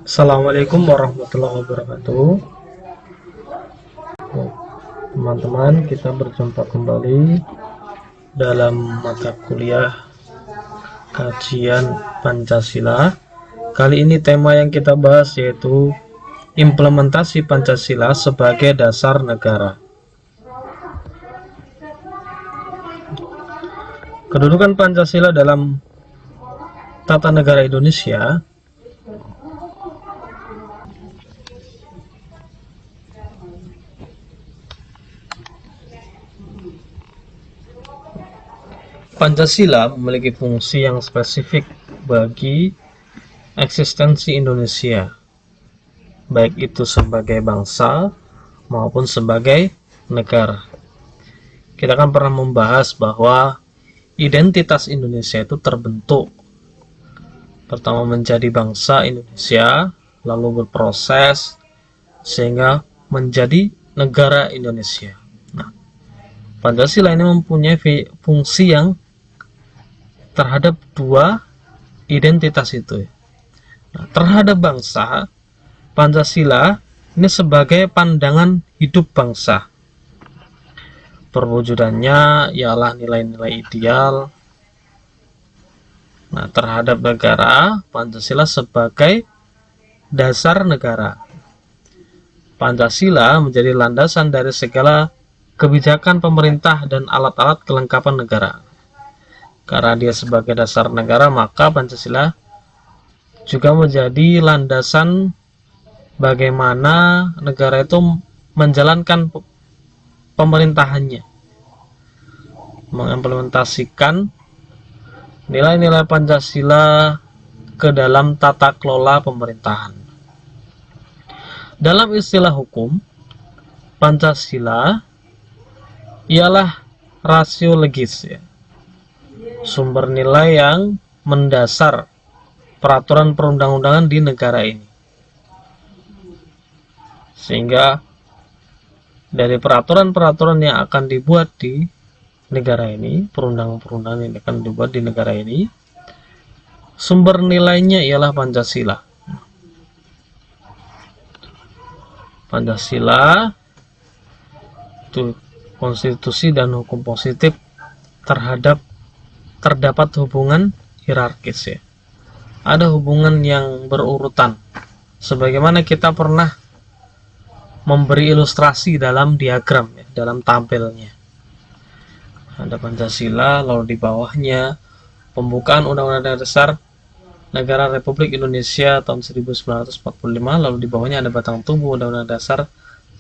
Assalamualaikum warahmatullahi wabarakatuh. Teman-teman, kita berjumpa kembali dalam mata kuliah kajian Pancasila. Kali ini tema yang kita bahas yaitu implementasi Pancasila sebagai dasar negara. Kedudukan Pancasila dalam tata negara Indonesia. Pancasila memiliki fungsi yang spesifik bagi eksistensi Indonesia, baik itu sebagai bangsa maupun sebagai negara. Kita akan pernah membahas bahwa identitas Indonesia itu terbentuk pertama menjadi bangsa Indonesia, lalu berproses sehingga menjadi negara Indonesia. Nah, Pancasila ini mempunyai fungsi yang terhadap dua identitas itu. Nah, terhadap bangsa, Pancasila ini sebagai pandangan hidup bangsa. Perwujudannya ialah nilai-nilai ideal. Nah, terhadap negara, Pancasila sebagai dasar negara. Pancasila menjadi landasan dari segala kebijakan pemerintah dan alat-alat kelengkapan negara. Karena dia sebagai dasar negara, maka Pancasila juga menjadi landasan bagaimana negara itu menjalankan pemerintahannya, mengimplementasikan nilai-nilai Pancasila ke dalam tata kelola pemerintahan. Dalam istilah hukum, Pancasila ialah rasio legis, ya, sumber nilai yang mendasar peraturan perundang-undangan di negara ini. Sehingga dari peraturan-peraturan yang akan dibuat di negara ini, perundang-perundangan yang akan dibuat di negara ini, sumber nilainya ialah Pancasila. Pancasila itu konstitusi dan hukum positif terdapat hubungan hierarkis, ya. Ada hubungan yang berurutan. Sebagaimana kita pernah memberi ilustrasi dalam diagram, ya, dalam tampilnya. Ada Pancasila, lalu di bawahnya pembukaan Undang-Undang Dasar Negara Republik Indonesia tahun 1945, lalu di bawahnya ada batang tubuh Undang-Undang Dasar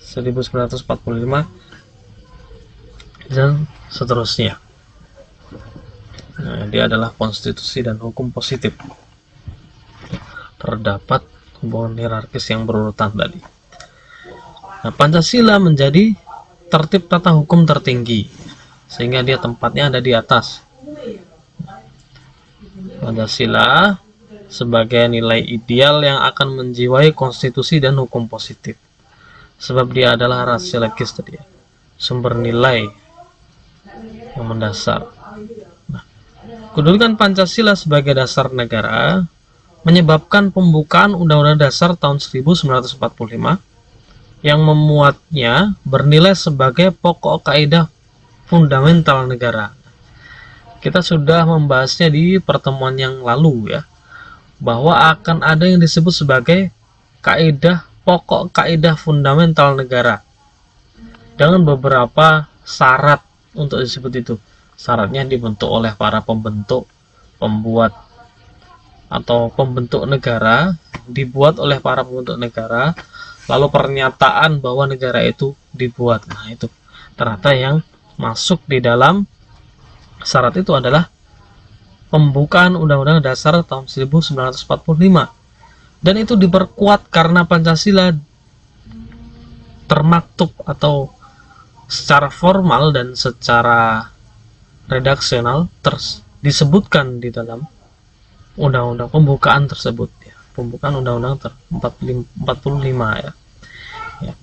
1945 dan seterusnya. Nah, dia adalah konstitusi dan hukum positif. Terdapat hubungan hierarkis yang berurutan tadi. Nah, Pancasila menjadi tertib tata hukum tertinggi, sehingga dia tempatnya ada di atas. Pancasila sebagai nilai ideal yang akan menjiwai konstitusi dan hukum positif. Sebab dia adalah rasio legis tadi, ya, sumber nilai yang mendasar. Kedudukan Pancasila sebagai dasar negara menyebabkan pembukaan Undang-Undang Dasar tahun 1945 yang memuatnya bernilai sebagai pokok kaidah fundamental negara. Kita sudah membahasnya di pertemuan yang lalu, ya, bahwa akan ada yang disebut sebagai kaidah pokok kaidah fundamental negara dengan beberapa syarat untuk disebut itu. Syaratnya dibentuk oleh para pembentuk, pembuat atau pembentuk negara, dibuat oleh para pembentuk negara, lalu pernyataan bahwa negara itu dibuat. Nah, itu ternyata yang masuk di dalam syarat itu adalah pembukaan Undang-Undang Dasar tahun 1945. Dan itu diperkuat karena Pancasila termaktub atau secara formal dan secara redaksional disebutkan di dalam undang-undang pembukaan tersebut, ya. Pembukaan undang-undang 45, ya. Ya.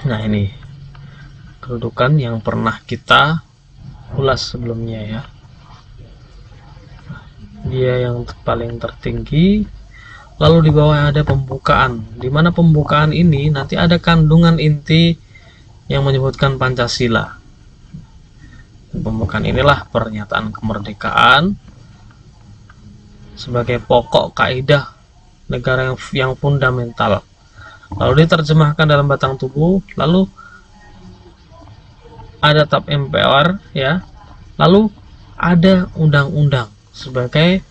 Nah, ini kedudukan yang pernah kita ulas sebelumnya ya. Dia yang paling tertinggi, lalu di bawah ada pembukaan, di mana pembukaan ini nanti ada kandungan inti yang menyebutkan Pancasila. Pembukaan inilah pernyataan kemerdekaan sebagai pokok kaidah negara yang fundamental, lalu diterjemahkan dalam batang tubuh, lalu ada tap MPR ya, lalu ada undang-undang sebagai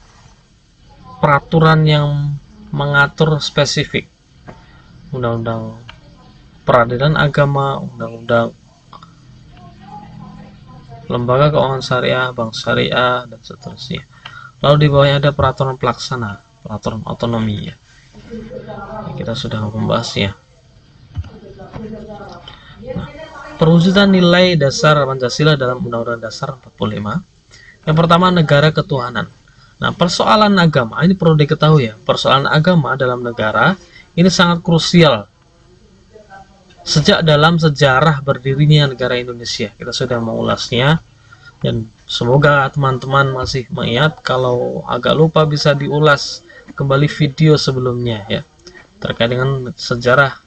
peraturan yang mengatur spesifik, undang-undang peradilan agama, undang-undang lembaga keuangan syariah, bank syariah, dan seterusnya. Lalu di bawahnya ada peraturan pelaksana, peraturan otonomi ya. Kita sudah membahasnya. Nah, perwujudan nilai dasar Pancasila dalam Undang-Undang Dasar 45. Yang pertama, negara ketuhanan. Nah, persoalan agama ini perlu diketahui ya. Persoalan agama dalam negara ini sangat krusial. Sejak dalam sejarah berdirinya negara Indonesia, kita sudah mengulasnya. Dan semoga teman-teman masih mengingat, kalau agak lupa bisa diulas kembali video sebelumnya ya, terkait dengan sejarah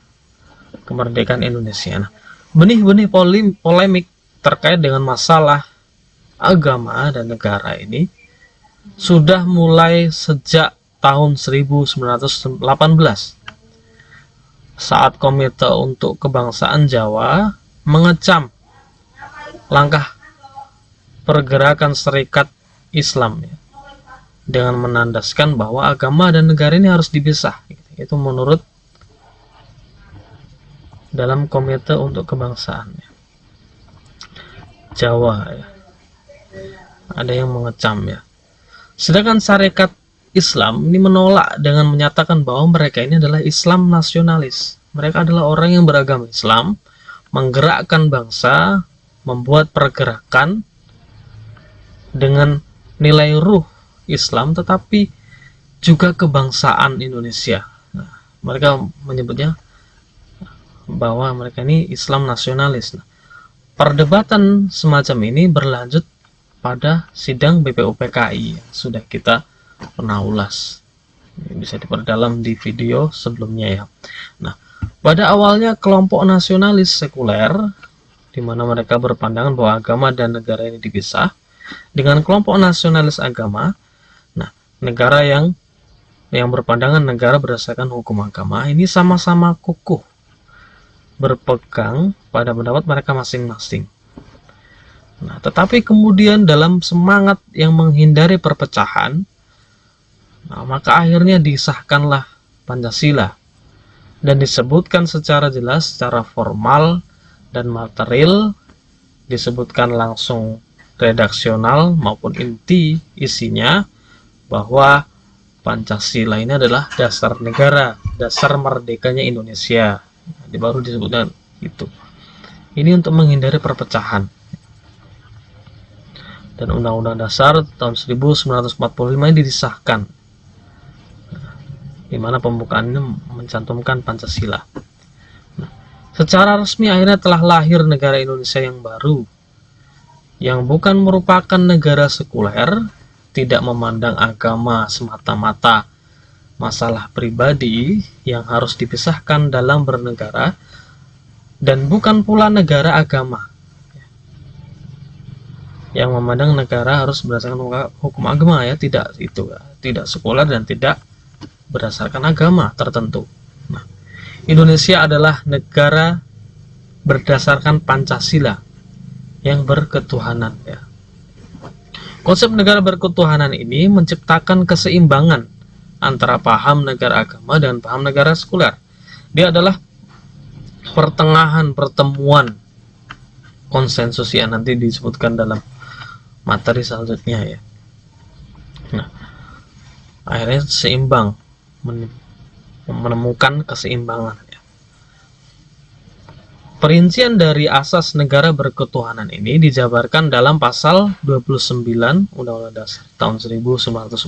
kemerdekaan Indonesia. Nah, benih-benih polemik terkait dengan masalah agama dan negara ini sudah mulai sejak tahun 1918 saat Komite untuk Kebangsaan Jawa mengecam langkah pergerakan Serikat Islam ya, dengan menandaskan bahwa agama dan negara ini harus dipisah. Itu menurut dalam Komite untuk Kebangsaan ya, Jawa ya, ada yang mengecam ya. Sedangkan Syarikat Islam ini menolak dengan menyatakan bahwa mereka ini adalah Islam nasionalis. Mereka adalah orang yang beragama Islam, menggerakkan bangsa, membuat pergerakan dengan nilai ruh Islam, tetapi juga kebangsaan Indonesia. Nah, mereka menyebutnya bahwa mereka ini Islam nasionalis. Nah, perdebatan semacam ini berlanjut pada sidang BPUPKI yang sudah kita pernah ulas. Bisa diperdalam di video sebelumnya ya. Nah, pada awalnya kelompok nasionalis sekuler, di mana mereka berpandangan bahwa agama dan negara ini dipisah, dengan kelompok nasionalis agama, nah, negara yang berpandangan negara berdasarkan hukum agama, ini sama-sama kukuh berpegang pada pendapat mereka masing-masing. Nah, tetapi kemudian dalam semangat yang menghindari perpecahan, nah, maka akhirnya disahkanlah Pancasila dan disebutkan secara jelas, secara formal dan material, disebutkan langsung redaksional maupun inti isinya bahwa Pancasila ini adalah dasar negara, dasar merdekanya Indonesia. Nah, baru disebutkan itu. Ini untuk menghindari perpecahan. Dan Undang-Undang Dasar tahun 1945 ini disahkan, di mana pembukaannya mencantumkan Pancasila. Nah, secara resmi akhirnya telah lahir negara Indonesia yang baru, yang bukan merupakan negara sekuler, tidak memandang agama semata-mata masalah pribadi yang harus dipisahkan dalam bernegara, dan bukan pula negara agama yang memandang negara harus berdasarkan hukum agama ya, tidak itu ya, tidak sekuler dan tidak berdasarkan agama tertentu. Nah, Indonesia adalah negara berdasarkan Pancasila yang berketuhanan ya. Konsep negara berketuhanan ini menciptakan keseimbangan antara paham negara agama dan paham negara sekuler. Dia adalah pertengahan pertemuan konsensus yang nanti disebutkan dalam materi selanjutnya ya. Nah, akhirnya seimbang, menemukan keseimbangan ya. Perincian dari asas negara berketuhanan ini dijabarkan dalam pasal 29 Undang-Undang Dasar tahun 1945,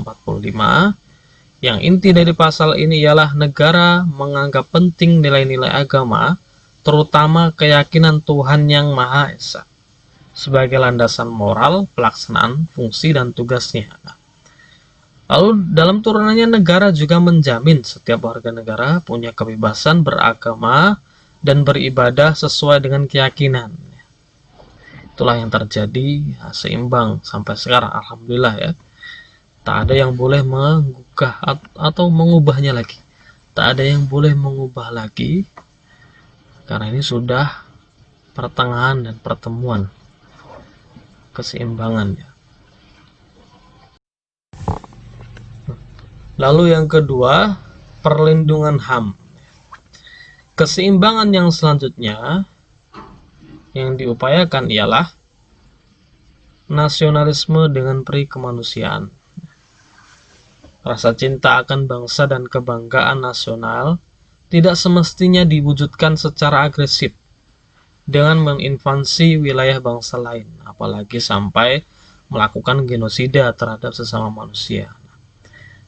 yang inti dari pasal ini ialah negara menganggap penting nilai-nilai agama terutama keyakinan Tuhan Yang Maha Esa sebagai landasan moral, pelaksanaan fungsi dan tugasnya. Lalu dalam turunannya negara juga menjamin setiap warga negara punya kebebasan beragama dan beribadah sesuai dengan keyakinan. Itulah yang terjadi, seimbang sampai sekarang, alhamdulillah ya. Tak ada yang boleh menggugah atau mengubahnya lagi. Tak ada yang boleh mengubah lagi, karena ini sudah pertengahan dan pertemuan keseimbangan. Lalu yang kedua, perlindungan HAM. Keseimbangan yang selanjutnya yang diupayakan ialah nasionalisme dengan peri kemanusiaan. Rasa cinta akan bangsa dan kebanggaan nasional tidak semestinya diwujudkan secara agresif dengan menginvasi wilayah bangsa lain, apalagi sampai melakukan genosida terhadap sesama manusia.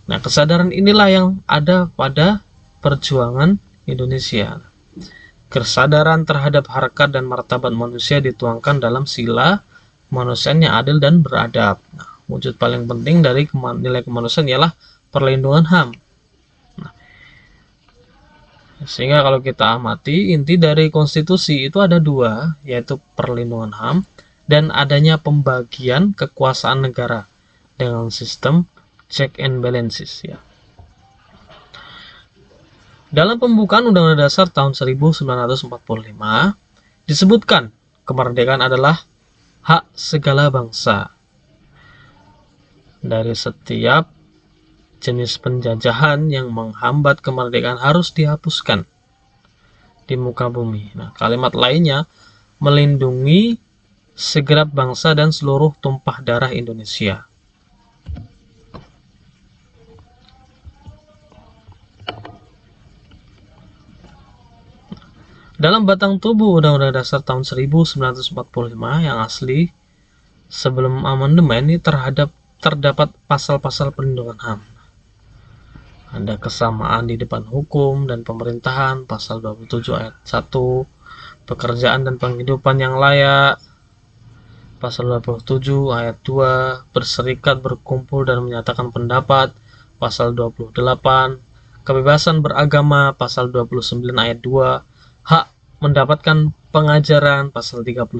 Nah, kesadaran inilah yang ada pada perjuangan Indonesia. Kesadaran terhadap harkat dan martabat manusia dituangkan dalam sila kemanusiaan yang adil dan beradab. Nah, wujud paling penting dari nilai kemanusiaan ialah perlindungan HAM. Nah, sehingga kalau kita amati, inti dari konstitusi itu ada dua, yaitu perlindungan HAM dan adanya pembagian kekuasaan negara dengan sistem check and balances ya. Dalam pembukaan Undang-Undang Dasar tahun 1945 disebutkan kemerdekaan adalah hak segala bangsa. Dari setiap jenis penjajahan yang menghambat kemerdekaan harus dihapuskan di muka bumi. Nah, kalimat lainnya melindungi segenap bangsa dan seluruh tumpah darah Indonesia. Dalam batang tubuh Undang-Undang Dasar tahun 1945 yang asli sebelum amandemen ini terdapat pasal-pasal perlindungan HAM. Ada kesamaan di depan hukum dan pemerintahan, pasal 27 ayat 1, pekerjaan dan penghidupan yang layak, pasal 27 ayat 2, berserikat, berkumpul dan menyatakan pendapat, pasal 28, kebebasan beragama, pasal 29 ayat 2, hak mendapatkan pengajaran, pasal 31.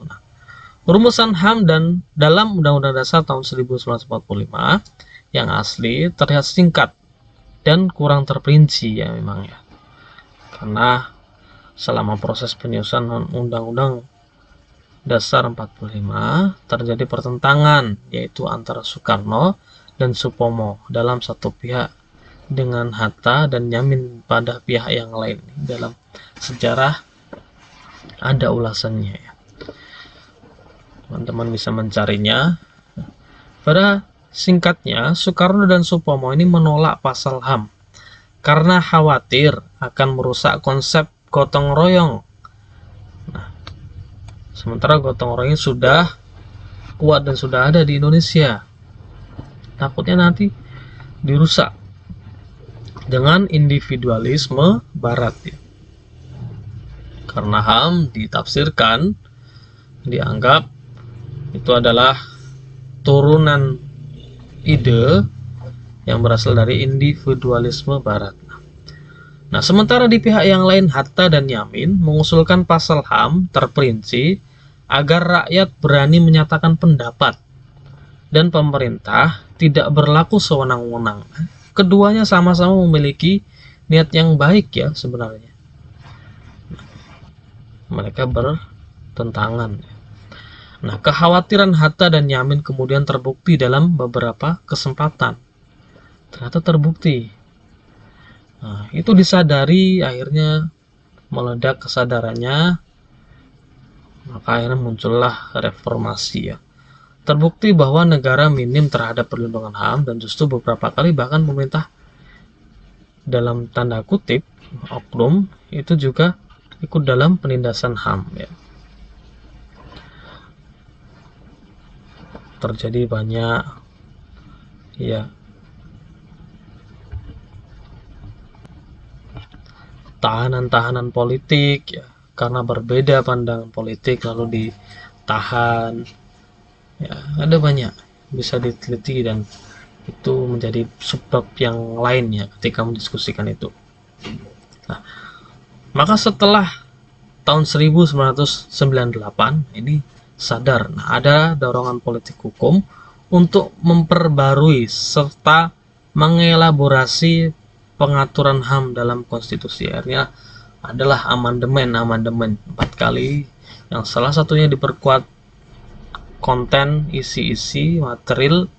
Nah, rumusan HAM dan dalam Undang-Undang Dasar tahun 1945 yang asli terlihat singkat dan kurang terperinci ya memang ya, karena selama proses penyusunan Undang-Undang Dasar 45 terjadi pertentangan, yaitu antara Soekarno dan Supomo dalam satu pihak dengan Hatta dan Yamin pada pihak yang lain. Dalam sejarah ada ulasannya ya, teman-teman bisa mencarinya. Pada singkatnya, Soekarno dan Supomo ini menolak pasal HAM karena khawatir akan merusak konsep gotong royong. Nah, sementara gotong royong sudah kuat dan sudah ada di Indonesia, takutnya nanti dirusak dengan individualisme Barat ya. Karena HAM ditafsirkan, dianggap itu adalah turunan ide yang berasal dari individualisme Barat. Nah, sementara di pihak yang lain Hatta dan Yamin mengusulkan pasal HAM terperinci agar rakyat berani menyatakan pendapat dan pemerintah tidak berlaku sewenang-wenang. Keduanya sama-sama memiliki niat yang baik ya sebenarnya. Mereka bertentangan. Nah, kekhawatiran Hatta dan Yamin kemudian terbukti dalam beberapa kesempatan. Ternyata terbukti. Nah, itu disadari, akhirnya meledak kesadarannya, maka akhirnya muncullah reformasi ya. Terbukti bahwa negara minim terhadap perlindungan HAM dan justru beberapa kali bahkan pemerintah dalam tanda kutip oknum itu juga ikut dalam penindasan HAM ya. Terjadi banyak ya tahanan-tahanan politik ya, karena berbeda pandangan politik lalu ditahan ya, ada banyak bisa diteliti dan itu menjadi subbab yang lainnya ketika mendiskusikan itu. Nah, maka setelah tahun 1998 ini sadar, ada dorongan politik hukum untuk memperbarui serta mengelaborasi pengaturan HAM dalam konstitusi. Akhirnya adalah amandemen 4 kali, yang salah satunya diperkuat konten, isi-isi, material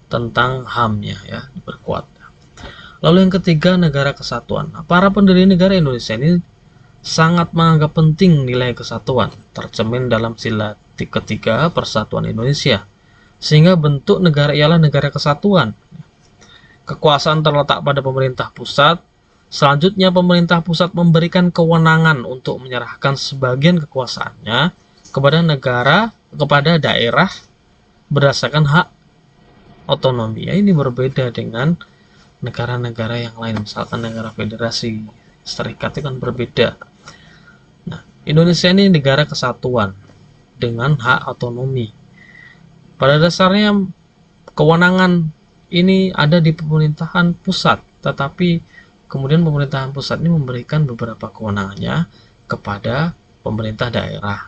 tentang HAM-nya ya, diperkuat. Lalu yang ketiga, negara kesatuan. Para pendiri negara Indonesia ini sangat menganggap penting nilai kesatuan, tercermin dalam sila ketiga Persatuan Indonesia, sehingga bentuk negara ialah negara kesatuan. Kekuasaan terletak pada pemerintah pusat. Selanjutnya, pemerintah pusat memberikan kewenangan untuk menyerahkan sebagian kekuasaannya kepada daerah berdasarkan hak otonomi. Ya, ini berbeda dengan negara-negara yang lain, misalkan negara federasi serikat itu kan berbeda. Nah, Indonesia ini negara kesatuan dengan hak otonomi. Pada dasarnya kewenangan ini ada di pemerintahan pusat, tetapi kemudian pemerintahan pusat ini memberikan beberapa kewenangannya kepada pemerintah daerah.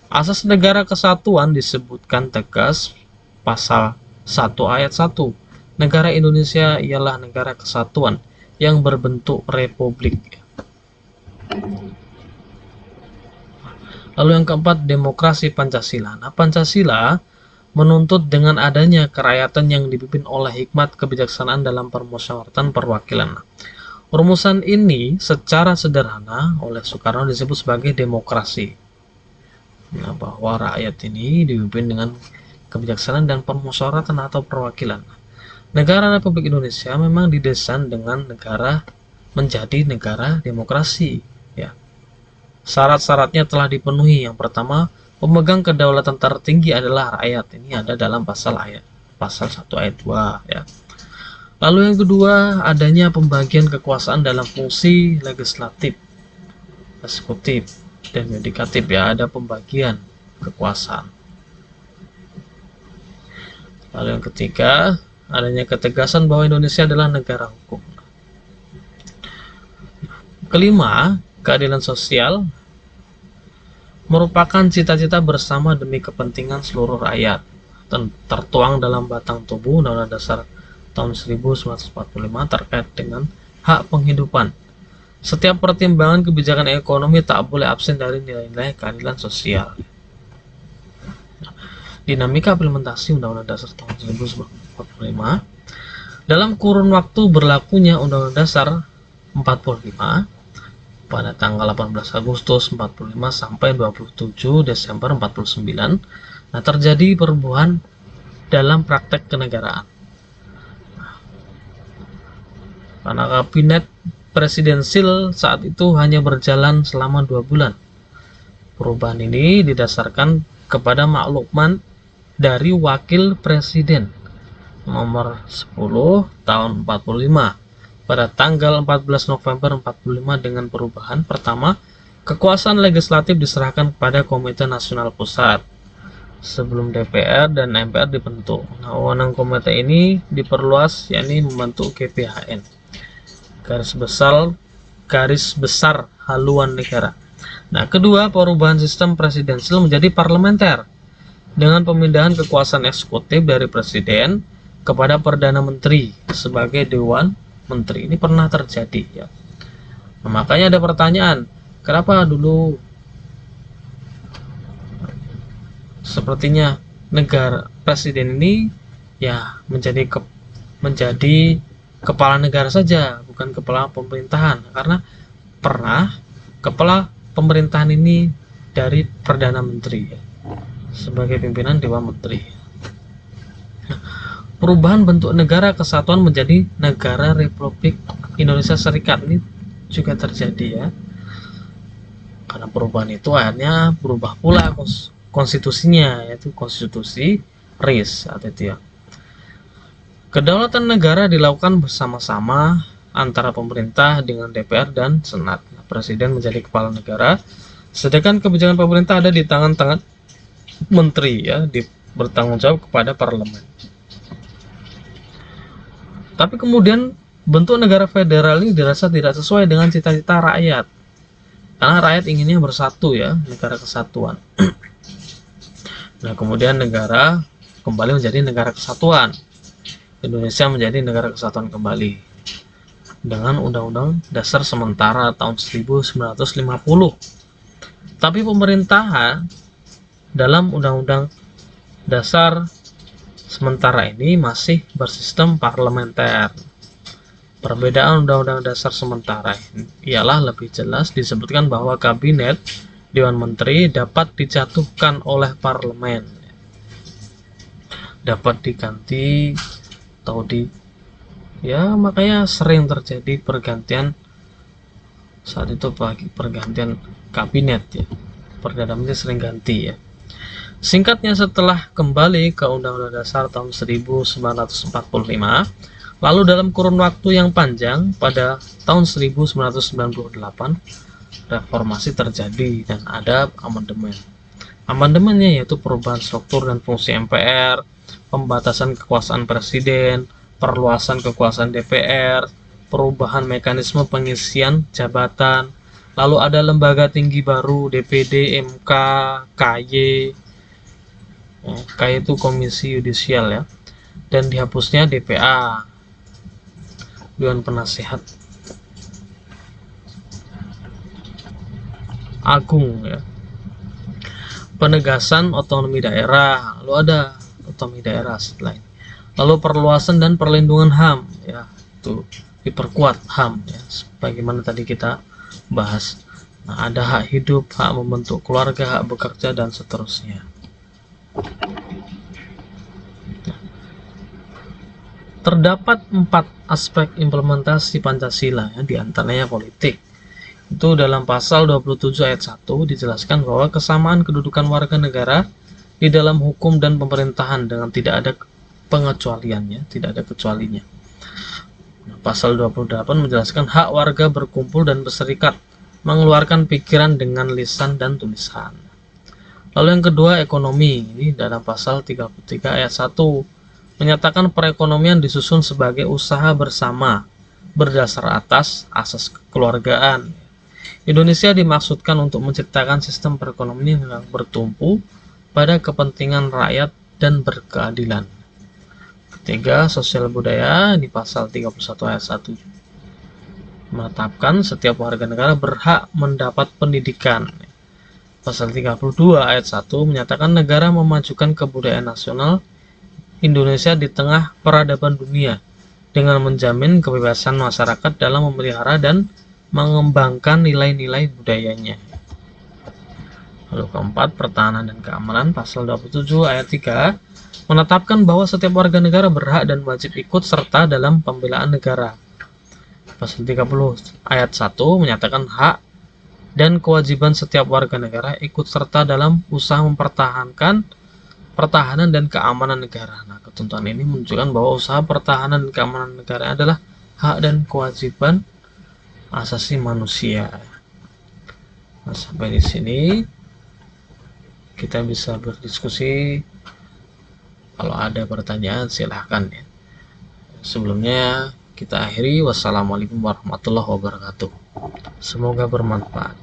Asas negara kesatuan disebutkan tegas pasal 1 ayat 1. Negara Indonesia ialah negara kesatuan yang berbentuk republik. Lalu yang keempat, demokrasi Pancasila. Nah, Pancasila menuntut dengan adanya kerakyatan yang dipimpin oleh hikmat kebijaksanaan dalam permusyawaratan perwakilan. Rumusan ini secara sederhana oleh Soekarno disebut sebagai demokrasi. Nah, bahwa rakyat ini dipimpin dengan kebijaksanaan dan permusyawaratan atau perwakilan. Negara Republik Indonesia memang didesain dengan menjadi negara demokrasi. Ya. Syarat-syaratnya telah dipenuhi. Yang pertama, pemegang kedaulatan tertinggi adalah rakyat. Ini ada dalam pasal 1 ayat 2 ya. Lalu yang kedua, adanya pembagian kekuasaan dalam fungsi legislatif, eksekutif, dan yudikatif ya, ada pembagian kekuasaan. Lalu yang ketiga, adanya ketegasan bahwa Indonesia adalah negara hukum. Kelima, keadilan sosial merupakan cita-cita bersama demi kepentingan seluruh rakyat, tertuang dalam batang tubuh Undang-Undang Dasar tahun 1945 terkait dengan hak penghidupan. Setiap pertimbangan kebijakan ekonomi tak boleh absen dari nilai-nilai keadilan sosial. Dinamika implementasi Undang-Undang Dasar tahun 1945. Dalam kurun waktu berlakunya Undang-Undang Dasar 45 pada tanggal 18 Agustus 45 sampai 27 Desember 49, nah terjadi perubahan dalam praktek kenegaraan. Karena kabinet presidensil saat itu hanya berjalan selama 2 bulan. Perubahan ini didasarkan kepada makluman dari Wakil Presiden nomor 10 tahun 45 pada tanggal 14 November 45 dengan perubahan. Pertama, kekuasaan legislatif diserahkan kepada Komite Nasional Pusat sebelum DPR dan MPR dibentuk. Nah, wewenang komite ini diperluas, yakni membentuk GBHN, garis besar haluan negara. Nah, kedua, perubahan sistem presidensial menjadi parlementer dengan pemindahan kekuasaan eksekutif dari presiden kepada Perdana Menteri sebagai Dewan Menteri. Ini pernah terjadi ya. Nah, makanya ada pertanyaan, kenapa dulu sepertinya negara presiden ini ya menjadi kepala negara saja, bukan kepala pemerintahan, karena pernah kepala pemerintahan ini dari Perdana Menteri ya, sebagai pimpinan Dewan Menteri. Perubahan bentuk negara kesatuan menjadi negara Republik Indonesia Serikat ini juga terjadi ya. Karena perubahan itu akhirnya berubah pula konstitusinya, yaitu konstitusi RIS atau itu ya. Kedaulatan negara dilakukan bersama-sama antara pemerintah dengan DPR dan Senat. Presiden menjadi kepala negara, sedangkan kebijakan pemerintah ada di tangan-tangan menteri, ya, bertanggung jawab kepada parlemen. Tapi kemudian bentuk negara federal ini dirasa tidak sesuai dengan cita-cita rakyat, karena rakyat inginnya bersatu, ya, negara kesatuan. Nah, kemudian negara kembali menjadi negara kesatuan. Indonesia menjadi negara kesatuan kembali dengan Undang-Undang Dasar sementara tahun 1950. Tapi pemerintahan dalam Undang-Undang Dasar sementara ini masih bersistem parlementer. Perbedaan Undang-Undang Dasar sementara ialah lebih jelas disebutkan bahwa kabinet Dewan Menteri dapat dijatuhkan oleh parlemen, dapat diganti atau makanya sering terjadi pergantian saat itu, pergantian kabinet, ya, Perdana Menteri sering ganti, ya. Singkatnya, setelah kembali ke Undang-Undang Dasar tahun 1945, lalu dalam kurun waktu yang panjang pada tahun 1998 reformasi terjadi dan ada amandemen. Amandemennya yaitu perubahan struktur dan fungsi MPR, pembatasan kekuasaan presiden, perluasan kekuasaan DPR, perubahan mekanisme pengisian jabatan, lalu ada lembaga tinggi baru DPD, MK, KY. KY itu Komisi Yudisial, ya, dan dihapusnya DPA, Dewan Penasehat Agung, ya. Penegasan otonomi daerah, lalu ada otonomi daerah setelah ini. Lalu perluasan dan perlindungan HAM, ya, itu diperkuat HAM, ya, sebagaimana tadi kita bahas. Nah, ada hak hidup, hak membentuk keluarga, hak bekerja, dan seterusnya. Terdapat 4 aspek implementasi Pancasila, ya, diantaranya politik. Itu dalam pasal 27 ayat 1 dijelaskan bahwa kesamaan kedudukan warga negara di dalam hukum dan pemerintahan dengan tidak ada pengecualiannya, tidak ada kecualinya. Nah, pasal 28 menjelaskan hak warga berkumpul dan berserikat, mengeluarkan pikiran dengan lisan dan tulisan. Lalu yang kedua, ekonomi. Ini dalam pasal 33 ayat 1 menyatakan perekonomian disusun sebagai usaha bersama berdasar atas asas kekeluargaan. Indonesia dimaksudkan untuk menciptakan sistem perekonomian yang bertumpu pada kepentingan rakyat dan berkeadilan. Ketiga, sosial budaya. Di pasal 31 ayat 1 menetapkan setiap warga negara berhak mendapat pendidikan. Pasal 32 ayat 1 menyatakan negara memajukan kebudayaan nasional Indonesia di tengah peradaban dunia dengan menjamin kebebasan masyarakat dalam memelihara dan mengembangkan nilai-nilai budayanya. Lalu keempat, pertahanan dan keamanan. Pasal 27 ayat 3 menetapkan bahwa setiap warga negara berhak dan wajib ikut serta dalam pembelaan negara. Pasal 30 ayat 1 menyatakan hak dan kewajiban setiap warga negara ikut serta dalam usaha mempertahankan pertahanan dan keamanan negara. Nah, ketentuan ini menunjukkan bahwa usaha pertahanan dan keamanan negara adalah hak dan kewajiban asasi manusia. Nah, sampai di sini kita bisa berdiskusi. Kalau ada pertanyaan silahkan, ya. Sebelumnya kita akhiri. Wassalamualaikum warahmatullahi wabarakatuh. Semoga bermanfaat.